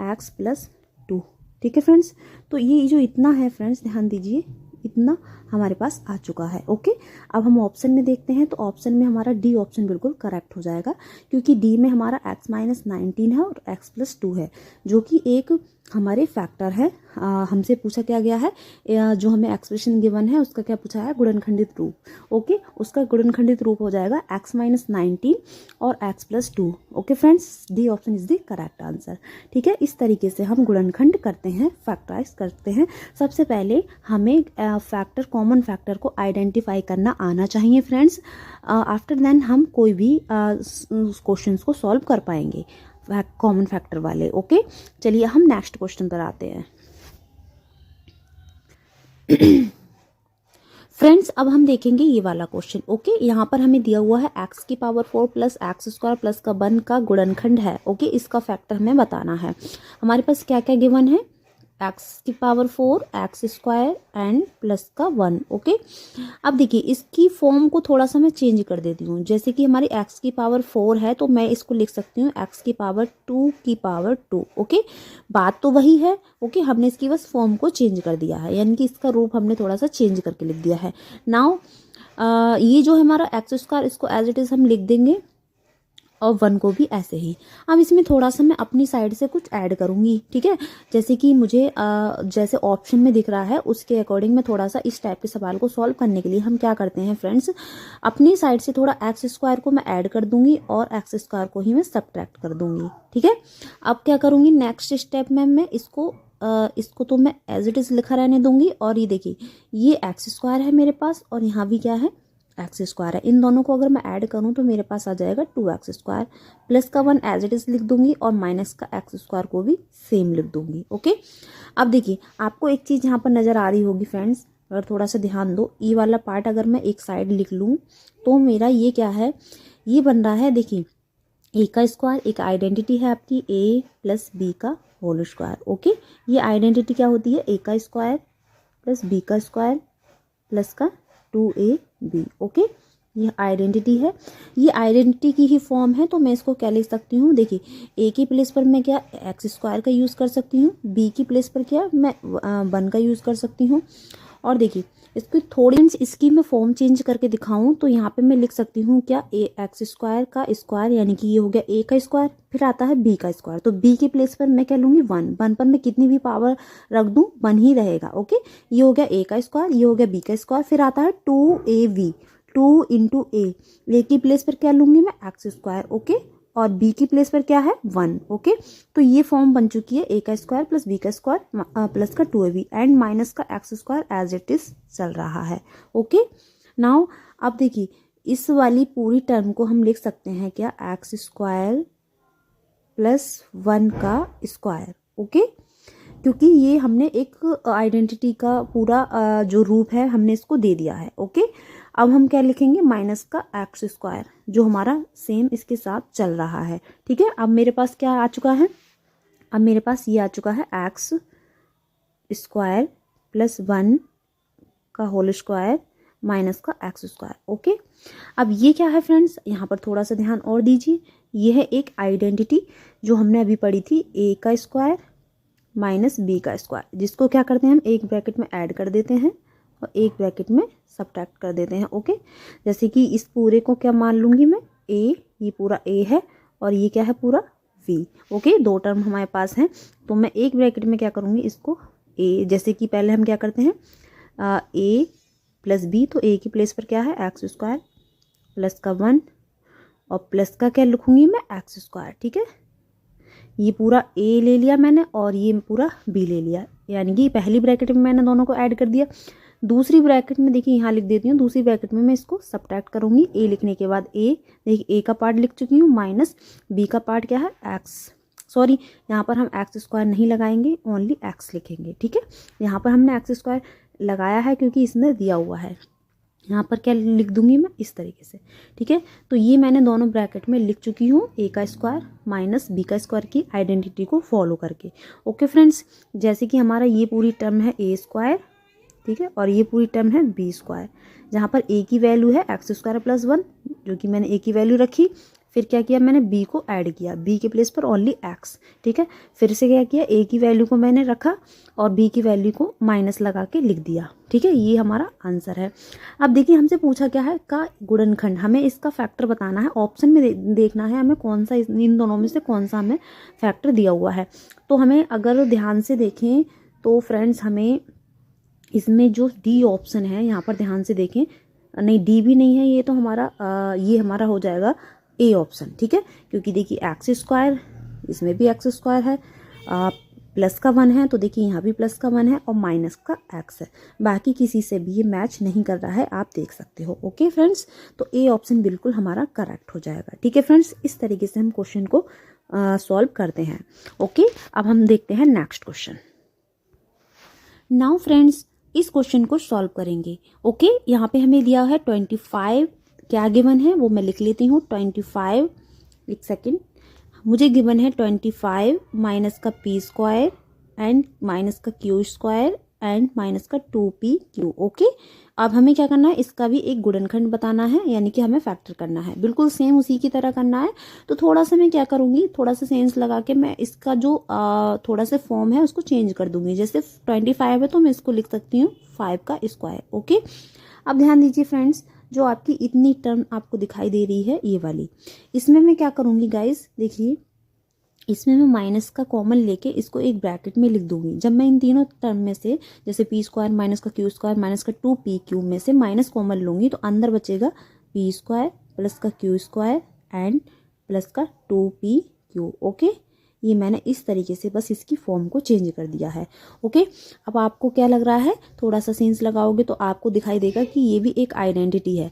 A: x प्लस 2, ठीक है फ्रेंड्स। तो ये जो इतना है फ्रेंड्स, ध्यान दीजिए, इतना हमारे पास आ चुका है। ओके, अब हम ऑप्शन में देखते हैं, तो ऑप्शन में हमारा डी ऑप्शन बिल्कुल करेक्ट हो जाएगा, क्योंकि डी में हमारा x माइनस 19 है और x प्लस 2 है, जो कि एक हमारे फैक्टर है। हमसे पूछा क्या गया है, जो हमें एक्सप्रेशन गिवन है उसका क्या पूछा है, गुणनखंडित रूप। ओके, उसका गुणनखंडित रूप हो जाएगा x माइनस 19 और x plus 2। Okay friends, D option is the correct answer. ठीक है, इस तरीके से हम गुणनखंड करते हैं, फैक्टराइज करते हैं। सबसे पहले हमें फैक्टर, कॉमन फैक्टर को आइडेंटिफाई करना आना चाहिए फ्रेंड्स। आफ्टर देन हम कोई भी क्वेश्चंस को सॉल्व कर पाएंगे कॉमन फैक्टर वाले। ओके, चलिए हम नेक्स्ट क्वेश्चन पर आते हैं। फ्रेंड्स अब हम देखेंगे ये वाला क्वेश्चन। ओके, यहाँ पर हमें दिया हुआ है x की power 4 plus x square plus का 1 का गुणनखंड है। ओके, इसका फैक्टर हमें बताना है। हमारे पास क्या क्या गिवन है, x की power 4, x square and plus का 1। ओके, अब देखिए इसकी फॉर्म को थोड़ा सा मैं चेंज कर देती हूँ। जैसे कि हमारी x की पावर 4 है, तो मैं इसको लिख सकती हूँ x की पावर 2 की पावर 2। ओके, बात तो वही है। ओके, हमने इसकी बस फॉर्म को चेंज कर दिया है, यानी कि इसका रूप हमने थोड़ा सा चेंज करके लिख दिया है। नाउ ये जो हमारा एक्स स्क्वायर, इसको एज इट इज हम लिख देंगे और 1 को भी ऐसे ही। अब इसमें थोड़ा सा मैं अपनी साइड से कुछ ऐड करूंगी। ठीक है, जैसे कि मुझे जैसे ऑप्शन में दिख रहा है उसके अकॉर्डिंग मैं थोड़ा सा इस टाइप के सवाल को सॉल्व करने के लिए हम क्या करते हैं फ्रेंड्स, अपनी साइड से थोड़ा एक्स स्क्वायर को मैं ऐड कर दूंगी और एक्स स्क्वायर को ही मैं सब्ट्रैक्ट कर दूंगी। ठीक है, अब क्या करूंगी, नेक्स्ट स्टेप में मैं इसको तो मैं एज इट इज लिखा रहने दूंगी। और ये देखिए, ये एक्स स्क्वायर है मेरे पास और यहाँ भी क्या है, एक्स स्क्वायर है। इन दोनों को अगर मैं ऐड करूं तो मेरे पास आ जाएगा 2x स्क्वायर, प्लस का 1 एज इट इज लिख दूंगी और माइनस का एक्स स्क्वायर को भी सेम लिख दूंगी। ओके, अब देखिए आपको एक चीज़ यहाँ पर नज़र आ रही होगी फ्रेंड्स, अगर थोड़ा सा ध्यान दो, ई वाला पार्ट अगर मैं एक साइड लिख लूँ तो मेरा ये क्या है, ये बन रहा है, देखिए ए का स्क्वायर, एक आइडेंटिटी है आपकी ए प्लस बी का होल स्क्वायर। ओके, ये आइडेंटिटी क्या होती है, ए का स्क्वायर प्लस बी का स्क्वायर प्लस का 2ab। ओके, ये आइडेंटिटी है, ये आइडेंटिटी की ही फॉर्म है। तो मैं इसको क्या लिख सकती हूँ, देखिए ए की प्लेस पर मैं क्या एक्स स्क्वायर का यूज़ कर सकती हूँ, बी की प्लेस पर क्या मैं 1 का यूज़ कर सकती हूँ। और देखिए इसकी थोड़ी इसकी मैं फॉर्म चेंज करके दिखाऊं तो यहाँ पे मैं लिख सकती हूँ क्या, ए एक्स स्क्वायर का स्क्वायर, यानी कि ये हो गया ए का स्क्वायर, फिर आता है बी का स्क्वायर, तो बी की प्लेस पर मैं क्या लूँगी 1, 1 पर मैं कितनी भी पावर रख दूँ 1 ही रहेगा। ओके, ये हो गया ए का स्क्वायर, ये हो गया बी का स्क्वायर, फिर आता है 2ab, 2 इंटू ए की प्लेस पर क्या लूँगी मैं एक्स स्क्वायर। ओके, और बी की प्लेस पर क्या है 1। ओके, तो ये फॉर्म बन चुकी है ए का स्क्वायर प्लस बी का स्क्वायर प्लस का 2ab एंड माइनस का X square as it is चल रहा है। ओके, नाउ अब देखिए इस वाली पूरी टर्म को हम लिख सकते हैं क्या, एक्स स्क्वायर प्लस 1 का स्क्वायर। ओके, क्योंकि ये हमने एक आइडेंटिटी का पूरा जो रूप है हमने इसको दे दिया है। ओके, अब हम क्या लिखेंगे, माइनस का एक्स स्क्वायर, जो हमारा सेम इसके साथ चल रहा है। ठीक है, अब मेरे पास क्या आ चुका है, अब मेरे पास ये आ चुका है एक्स स्क्वायर प्लस 1 का होल स्क्वायर माइनस का एक्स स्क्वायर। ओके, अब ये क्या है फ्रेंड्स, यहाँ पर थोड़ा सा ध्यान और दीजिए, ये है एक आइडेंटिटी जो हमने अभी पढ़ी थी, ए का स्क्वायर माइनस बी का स्क्वायर, जिसको क्या करते हैं हम एक ब्रैकेट में ऐड कर देते हैं और एक ब्रैकेट में सब्ट्रैक्ट कर देते हैं। ओके, जैसे कि इस पूरे को क्या मान लूँगी मैं, ए, ये पूरा ए है और ये क्या है पूरा वी। ओके, 2 टर्म हमारे पास हैं, तो मैं एक ब्रैकेट में क्या करूँगी, इसको ए, जैसे कि पहले हम क्या करते हैं ए प्लस बी, तो ए की प्लेस पर क्या है एक्स स्क्वायर प्लस का 1 और प्लस का क्या लिखूँगी मैं एक्स स्क्वायर। ठीक है, ये पूरा ए ले लिया मैंने और ये पूरा बी ले लिया, यानी कि पहली ब्रैकेट में मैंने दोनों को ऐड कर दिया। दूसरी ब्रैकेट में देखिए यहाँ लिख देती हूँ, दूसरी ब्रैकेट में मैं इसको सब्ट्रैक्ट करूँगी, ए लिखने के बाद ए, देखिए ए का पार्ट लिख चुकी हूँ माइनस बी का पार्ट क्या है एक्स, सॉरी यहाँ पर हम एक्स स्क्वायर नहीं लगाएंगे, ओनली एक्स लिखेंगे। ठीक है, यहाँ पर हमने एक्स स्क्वायर लगाया है क्योंकि इसमें दिया हुआ है। यहाँ पर क्या लिख दूंगी मैं इस तरीके से, ठीक है। तो ये मैंने दोनों ब्रैकेट में लिख चुकी हूँ, ए का स्क्वायर माइनस बी का स्क्वायर की आइडेंटिटी को फॉलो करके। ओके फ्रेंड्स, जैसे कि हमारा ये पूरी टर्म है ए स्क्वायर, ठीक है, और ये पूरी टर्म है बी स्क्वायर, जहाँ पर ए की वैल्यू है एक्स स्क्वायर प्लस 1, जो कि मैंने ए की वैल्यू रखी। फिर क्या किया मैंने, बी को ऐड किया, बी के प्लेस पर ओनली एक्स, ठीक है। फिर से क्या किया, ए की वैल्यू को मैंने रखा और बी की वैल्यू को माइनस लगा के लिख दिया, ठीक है। ये हमारा आंसर है। अब देखिए हमसे पूछा क्या है, का गुणनखंड, हमें इसका फैक्टर बताना है। ऑप्शन में देखना है हमें कौन सा इन दोनों में से कौन सा हमें फैक्टर दिया हुआ है। तो हमें अगर ध्यान से देखें तो फ्रेंड्स, हमें इसमें जो डी ऑप्शन है, यहाँ पर ध्यान से देखें, नहीं डी भी नहीं है, ये तो हमारा ये हमारा हो जाएगा ए ऑप्शन, ठीक है। क्योंकि देखिए एक्स स्क्वायर, इसमें भी एक्स स्क्वायर है, प्लस का 1 है, तो देखिए यहाँ भी प्लस का 1 है और माइनस का एक्स है। बाकी किसी से भी ये मैच नहीं कर रहा है, आप देख सकते हो। ओके फ्रेंड्स, तो ए ऑप्शन बिल्कुल हमारा करेक्ट हो जाएगा, ठीक है फ्रेंड्स। इस तरीके से हम क्वेश्चन को सॉल्व करते हैं। ओके, अब हम देखते हैं नेक्स्ट क्वेश्चन। नाउ फ्रेंड्स, इस क्वेश्चन को सॉल्व करेंगे। ओके, यहाँ पे हमें दिया है 25, क्या गिवन है वो मैं लिख लेती हूँ। 25, एक सेकेंड, मुझे गिवन है 25 माइनस का पी स्क्वायर एंड माइनस का क्यू स्क्वायर एंड माइनस का 2pq। ओके, अब हमें क्या करना है, इसका भी एक गुणनखंड बताना है, यानी कि हमें फैक्टर करना है, बिल्कुल सेम उसी की तरह करना है। तो थोड़ा सा मैं क्या करूँगी, थोड़ा सा सेंस लगा के मैं इसका जो थोड़ा सा फॉर्म है उसको चेंज कर दूंगी। जैसे 25 है तो मैं इसको लिख सकती हूँ 5 का स्क्वायर। ओके, अब ध्यान दीजिए फ्रेंड्स, जो आपकी इतनी टर्म आपको दिखाई दे रही है ये वाली, इसमें मैं क्या करूँगी गाइस, देखिए इसमें मैं माइनस का कॉमन लेके इसको एक ब्रैकेट में लिख दूंगी। जब मैं इन तीनों टर्म में से, जैसे पी स्क्वायर माइनस का क्यू स्क्वायर माइनस का 2pq में से माइनस कॉमन लूंगी, तो अंदर बचेगा पी स्क्वायर प्लस का क्यू स्क्वायर एंड प्लस का 2pq। ओके, ये मैंने इस तरीके से बस इसकी फॉर्म को चेंज कर दिया है। ओके, अब आपको क्या लग रहा है, थोड़ा सा सेंस लगाओगे तो आपको दिखाई देगा कि ये भी एक आइडेंटिटी है,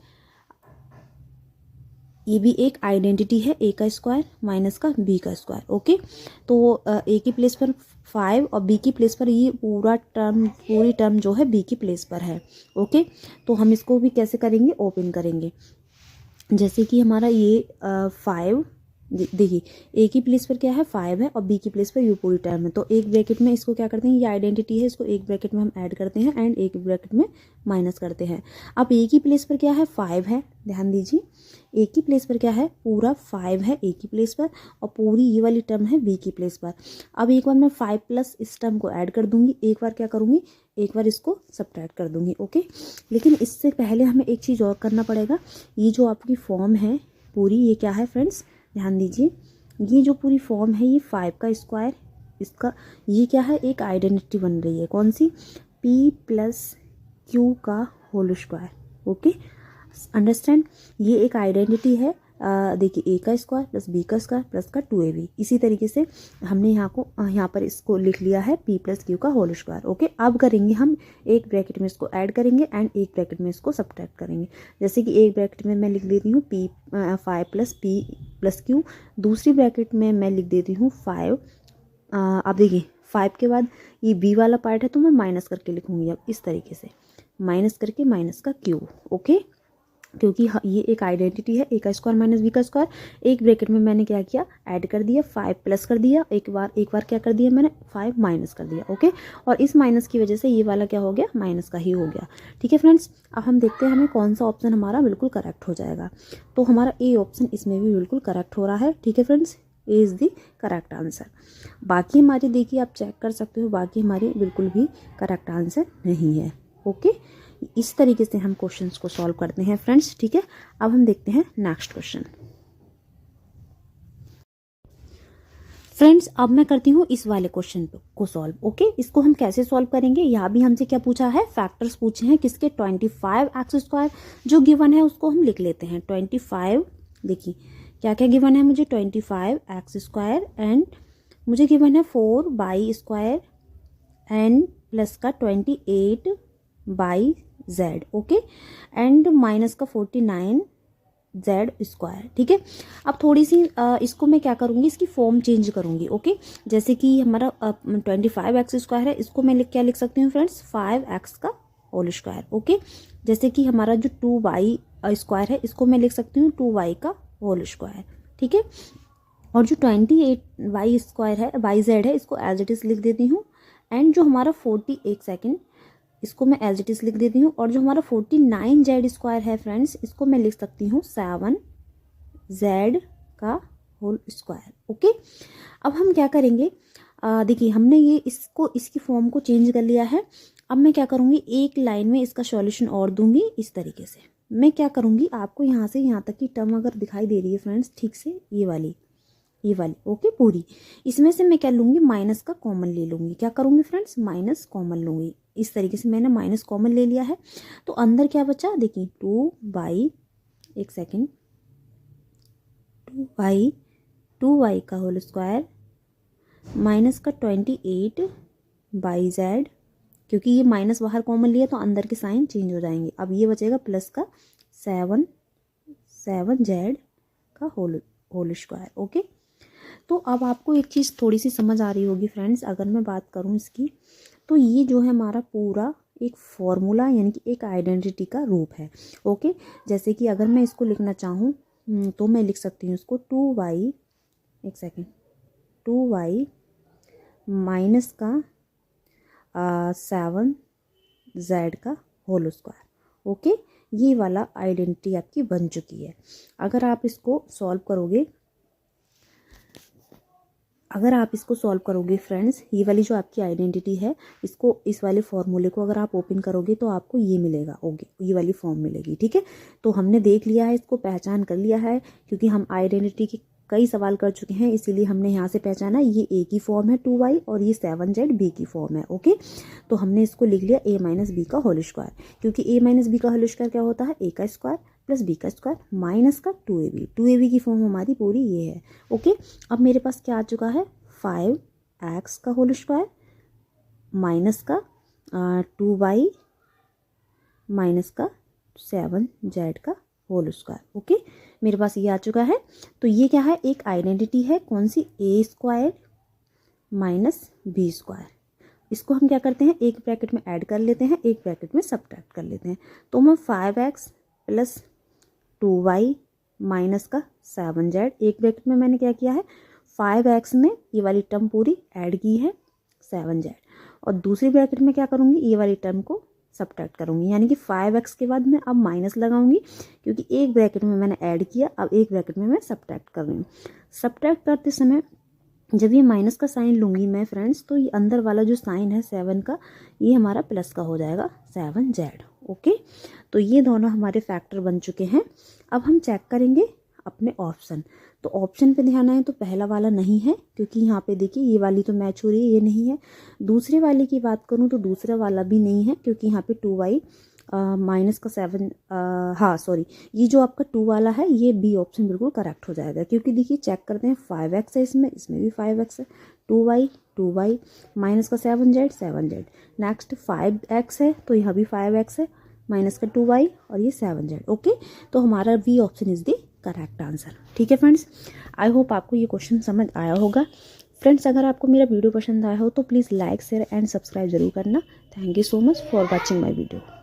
A: ये भी एक आइडेंटिटी है, ए का स्क्वायर माइनस का बी का स्क्वायर। ओके, तो ए की प्लेस पर 5 और बी की प्लेस पर ये पूरी टर्म जो है बी की प्लेस पर है। ओके, तो हम इसको भी कैसे करेंगे, ओपन करेंगे। जैसे कि हमारा ये 5, देखिए ए की प्लेस पर क्या है 5 है और बी की प्लेस पर यू पूरी टर्म है, तो एक ब्रैकेट में इसको क्या करते हैं, ये आइडेंटिटी है, इसको एक ब्रैकेट में हम ऐड करते हैं एंड एक ब्रैकेट में माइनस करते हैं। अब ए की प्लेस पर क्या है 5 है, ध्यान दीजिए, ए की प्लेस पर क्या है पूरा 5 है ए की प्लेस पर, और पूरी ये वाली टर्म है बी की प्लेस पर। अब एक बार मैं 5 प्लस इस टर्म को ऐड कर दूंगी, एक बार क्या करूंगी, एक बार इसको सब्ट्रैक्ट कर दूंगी। ओके, लेकिन इससे पहले हमें एक चीज़ और करना पड़ेगा। ये जो आपकी फॉर्म है पूरी, ये क्या है फ्रेंड्स, ध्यान दीजिए, ये जो पूरी फॉर्म है ये 5 का स्क्वायर, इसका ये क्या है, एक आइडेंटिटी बन रही है, कौन सी, p प्लस क्यू का होल स्क्वायर। ओके, अंडरस्टैंड, ये एक आइडेंटिटी है। देखिए ए का स्क्वायर प्लस बी का स्क्वायर प्लस का 2ab, इसी तरीके से हमने यहाँ पर इसको लिख लिया है p प्लस क्यू का होल स्क्वायर। ओके, अब करेंगे हम एक ब्रैकेट में इसको ऐड करेंगे एंड एक ब्रैकेट में इसको सब्ट्रैक्ट करेंगे। जैसे कि एक ब्रैकेट में मैं लिख देती हूँ 5 प्लस p प्लस क्यू, दूसरी ब्रैकेट में मैं लिख देती हूँ 5। अब देखिए 5 के बाद ये b वाला पार्ट है तो मैं माइनस करके लिखूंगी, अब इस तरीके से माइनस करके माइनस का क्यू। ओके, क्योंकि ये एक आइडेंटिटी है, ए का स्क्वायर माइनस बी का स्क्वायर। एक ब्रैकेट में मैंने क्या किया, ऐड कर दिया, 5 प्लस कर दिया, एक बार क्या कर दिया मैंने 5 माइनस कर दिया। ओके, और इस माइनस की वजह से ये वाला क्या हो गया, माइनस का ही हो गया। ठीक है फ्रेंड्स, अब हम देखते हैं हमें कौन सा ऑप्शन हमारा बिल्कुल करेक्ट हो जाएगा। तो हमारा ए ऑप्शन इसमें भी बिल्कुल करेक्ट हो रहा है। ठीक है friends, A is the correct answer. बाकी हमारे देखिए आप चेक कर सकते हो, बाकी हमारे बिल्कुल भी करेक्ट आंसर नहीं है। ओके, इस तरीके से हम क्वेश्चंस को सॉल्व करते हैं फ्रेंड्स। ठीक है, अब हम देखते हैं नेक्स्ट क्वेश्चन। फ्रेंड्स, अब मैं करती हूँ इस वाले क्वेश्चन को सॉल्व। ओके, इसको हम कैसे सॉल्व करेंगे, यहाँ भी हमसे क्या पूछा है, फैक्टर्स पूछे हैं किसके, 25x² जो गिवन है उसको हम लिख लेते हैं। 25, देखिए क्या क्या गिवन है मुझे, 25x² एंड मुझे गिवन है 4y² एंड प्लस का 28/z। ओके, एंड माइनस का 49z²। ठीक है, अब थोड़ी सी इसको मैं क्या करूँगी, इसकी फॉर्म चेंज करूँगी। ओके, जैसे कि हमारा 25x² है, इसको मैं क्या लिख सकती हूँ friends, 5x² whole square. Okay, जैसे कि हमारा जो 2y स्क्वायर है इसको मैं लिख सकती हूँ 2y का होल स्क्वायर। ठीक है, और जो 28y स्क्वायर है वाई जेड है इसको एज इट इज़ लिख देती हूँ। एंड जो हमारा 40 एक सेकेंड इसको मैं एज इट इज़ लिख देती हूँ। और जो हमारा 49z स्क्वायर है फ्रेंड्स इसको मैं लिख सकती हूँ 7z का होल स्क्वायर। ओके, अब हम क्या करेंगे, देखिए हमने ये इसको इसकी फॉर्म को चेंज कर लिया है। अब मैं क्या करूँगी, एक लाइन में इसका सॉल्यूशन और दूंगी। इस तरीके से मैं क्या करूँगी, आपको यहाँ से यहाँ तक की टर्म अगर दिखाई दे रही है फ्रेंड्स ठीक से, ये वाली ओके पूरी, इसमें से मैं क्या लूँगी, माइनस का कॉमन ले लूँगी। क्या करूँगी फ्रेंड्स, माइनस कॉमन लूँगी। इस तरीके से मैंने माइनस कॉमन ले लिया है। तो अंदर क्या बचा, देखिए 2y एक सेकेंड 2y का होल स्क्वायर माइनस का 28y z, क्योंकि ये माइनस बाहर कॉमन लिया तो अंदर के साइन चेंज हो जाएंगे। अब ये बचेगा प्लस का 7z का होल स्क्वायर। ओके, तो अब आपको एक चीज़ थोड़ी सी समझ आ रही होगी फ्रेंड्स, अगर मैं बात करूं इसकी, तो ये जो है हमारा पूरा एक फॉर्मूला यानी कि एक आइडेंटिटी का रूप है। ओके, जैसे कि अगर मैं इसको लिखना चाहूँ तो मैं लिख सकती हूँ इसको 2y एक सेकेंड 2y माइनस का 7z का होल स्क्वायर। ओके, ये वाला आइडेंटिटी आपकी बन चुकी है। अगर आप इसको सॉल्व करोगे फ्रेंड्स, ये वाली जो आपकी आइडेंटिटी है इसको, इस वाले फॉर्मूले को अगर आप ओपन करोगे तो आपको ये मिलेगा। ओके, ये वाली फॉर्म मिलेगी। ठीक है, तो हमने देख लिया है, इसको पहचान कर लिया है, क्योंकि हम आइडेंटिटी के कई सवाल कर चुके हैं, इसीलिए हमने यहाँ से पहचाना ये a की फॉर्म है 2y और ये 7z b की फॉर्म है। ओके, तो हमने इसको लिख लिया a माइनस बी का होल स्क्वायर, क्योंकि a माइनस बी का होल स्क्वायर क्या होता है, a का स्क्वायर प्लस b का स्क्वायर माइनस का 2ab की फॉर्म हमारी पूरी ये है। ओके, अब मेरे पास क्या आ चुका है, 5x का होल स्क्वायर माइनस का 2y माइनस का 7z का होल स्क्वायर। ओके, मेरे पास ये आ चुका है। तो ये क्या है, एक आइडेंटिटी है, कौन सी, a square minus B square. इसको हम क्या करते हैं, एक ब्रैकेट में ऐड कर लेते हैं, एक ब्रैकेट में सब्ट्रैक्ट कर लेते हैं। तो मैं 5x प्लस 2y माइनस का 7z, एक ब्रैकेट में मैंने क्या किया है, 5x में ये वाली टर्म पूरी ऐड की है 7z, और दूसरी ब्रैकेट में क्या करूँगी, ये वाली टर्म को सब्ट्रैक्ट करूँगी, यानी कि 5x के बाद मैं अब माइनस लगाऊंगी, क्योंकि एक ब्रैकेट में मैंने ऐड किया, अब एक ब्रैकेट में मैं सब्ट्रैक्ट कर रही हूँ। सब्ट्रैक्ट करते समय जब ये माइनस का साइन लूँगी मैं फ्रेंड्स, तो ये अंदर वाला जो साइन है 7 का, ये हमारा प्लस का हो जाएगा 7z। ओके, तो ये दोनों हमारे फैक्टर बन चुके हैं। अब हम चेक करेंगे अपने ऑप्शन। तो ऑप्शन पे ध्यान आए तो पहला वाला नहीं है, क्योंकि यहाँ पे देखिए ये वाली तो मैच हो रही है, ये नहीं है। दूसरे वाले की बात करूँ तो दूसरा वाला भी नहीं है, क्योंकि यहाँ पे 2y माइनस का 7 हाँ सॉरी, ये जो आपका 2 वाला है ये बी ऑप्शन बिल्कुल करेक्ट हो जाएगा, क्योंकि देखिए चेक करते हैं 5x है इसमें भी 5x है, 2y माइनस का 7z नेक्स्ट 5x है, तो यहाँ भी 5x है माइनस का 2y और ये 7z। ओके, तो हमारा B option is the correct answer. ठीक है फ्रेंड्स, आई होप आपको ये क्वेश्चन समझ आया होगा। फ्रेंड्स, अगर आपको मेरा वीडियो पसंद आया हो तो please like share and subscribe जरूर करना। Thank you so much for watching my video.